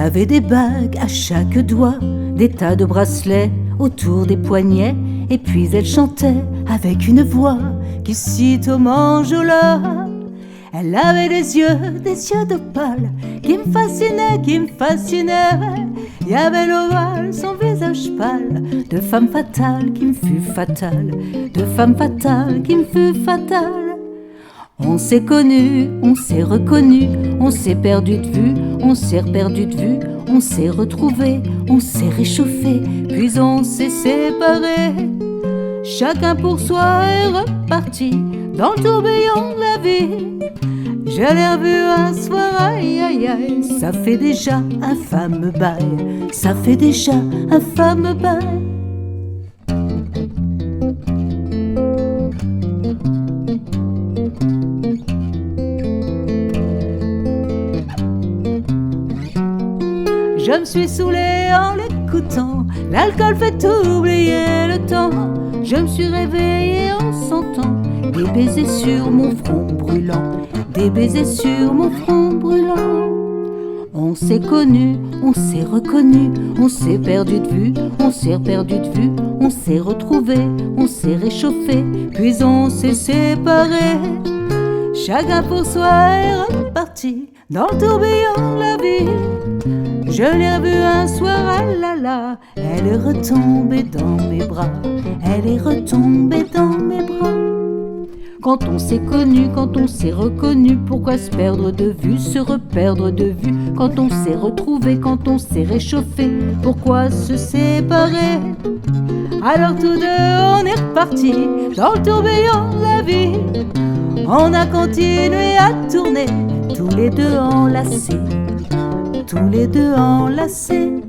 avait des bagues à chaque doigt, des tas de bracelets autour des poignets, et puis elle chantait avec une voix qui cite au manjola. Elle avait des yeux d'opale qui me fascinaient, qui me fascinaient. Il y avait l'ovale, son visage pâle, de femme fatale qui me fut fatale, de femme fatale qui me fut fatale. On s'est connus, on s'est reconnus, on s'est perdu de vue, on s'est perdu de vue, on s'est retrouvés, on s'est réchauffés, puis on s'est séparés. Chacun pour soi est reparti dans le tourbillon de la vie. Je l'ai revu un soir, aïe aïe aïe, ça fait déjà un fameux bail, ça fait déjà un fameux bail. Je me suis saoulée en l'écoutant, l'alcool fait oublier le temps. Je me suis réveillée en sentant des baisers sur mon front brûlant, des baisers sur mon front brûlant. On s'est connus, on s'est reconnus, on s'est perdu de vue, on s'est perdu de vue, on s'est retrouvés, on s'est réchauffés, puis on s'est séparés. Chacun pour soi est reparti dans le tourbillon de la vie. Je l'ai revue un soir, ah là là, elle est retombée dans mes bras, elle est retombée dans mes bras. Quand on s'est connu, quand on s'est reconnu, pourquoi se perdre de vue, se reperdre de vue? Quand on s'est retrouvé, quand on s'est réchauffé, pourquoi se séparer? Alors tous deux on est repartis dans le tourbillon de la vie. On a continué à tourner, tous les deux enlacés, tous les deux enlacés.